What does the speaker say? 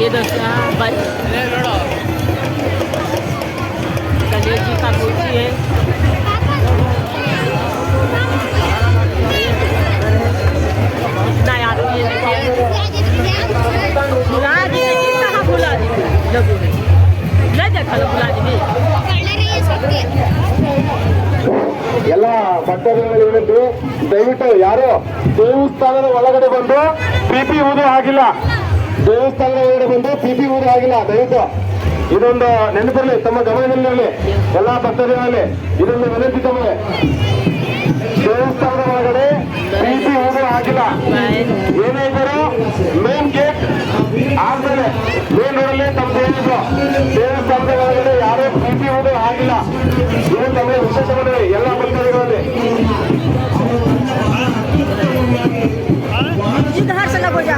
ये गणेश जी का मूर्ति है। कितना आदमी है ಎಲ್ಲ ಭಕ್ತಾದಿಗಳು ಹೇಳಿದ್ದು ದಯವಿಟ್ಟು ಯಾರು ದೇವಸ್ಥಾನದ ಒಳಗಡೆ ಬಂದು ಪಿಪಿ ಊದು ಆಗಿಲ್ಲ, ದೇವಸ್ಥಾನದ ಒಳಗಡೆ ಬಂದು ಪಿಪಿ ಊದು ಆಗಿಲ್ಲ. ದಯವಿಟ್ಟು ಇದೊಂದು ನೆನಪಿರಲಿ, ತಮ್ಮ ಗಮನದಲ್ಲಿರಲಿ ಎಲ್ಲಾ ಭಕ್ತಾದಿಗಳಲ್ಲಿ ಇದೊಂದು ವಿನಂತಿ ತಮಗೆ. ದೇವಸ್ಥಾನದ ಒಳಗಡೆ ಪಿಪಿ ಊದು ಆಗಿಲ್ಲ. ಏನೇ ಇದ್ದರೂ ಮೇನ್ ಗೇಟ್ ಆದ್ಮೇಲೆ ಮೇನ್ ರೋಡಲ್ಲಿ ತಮ್ಮ ದೇವಸ್ಥಾನದ ಒಳಗಡೆ ಯಾರು ಪಿಪಿ ಊದು ಆಗಿಲ್ಲ. ಇದು ತಮಗೆ ವಿಶೇಷ ಮಾಡಿದೆ ಎಲ್ಲ ಭಕ್ತಾದಿಗಳಲ್ಲಿ. इधर से लगो जा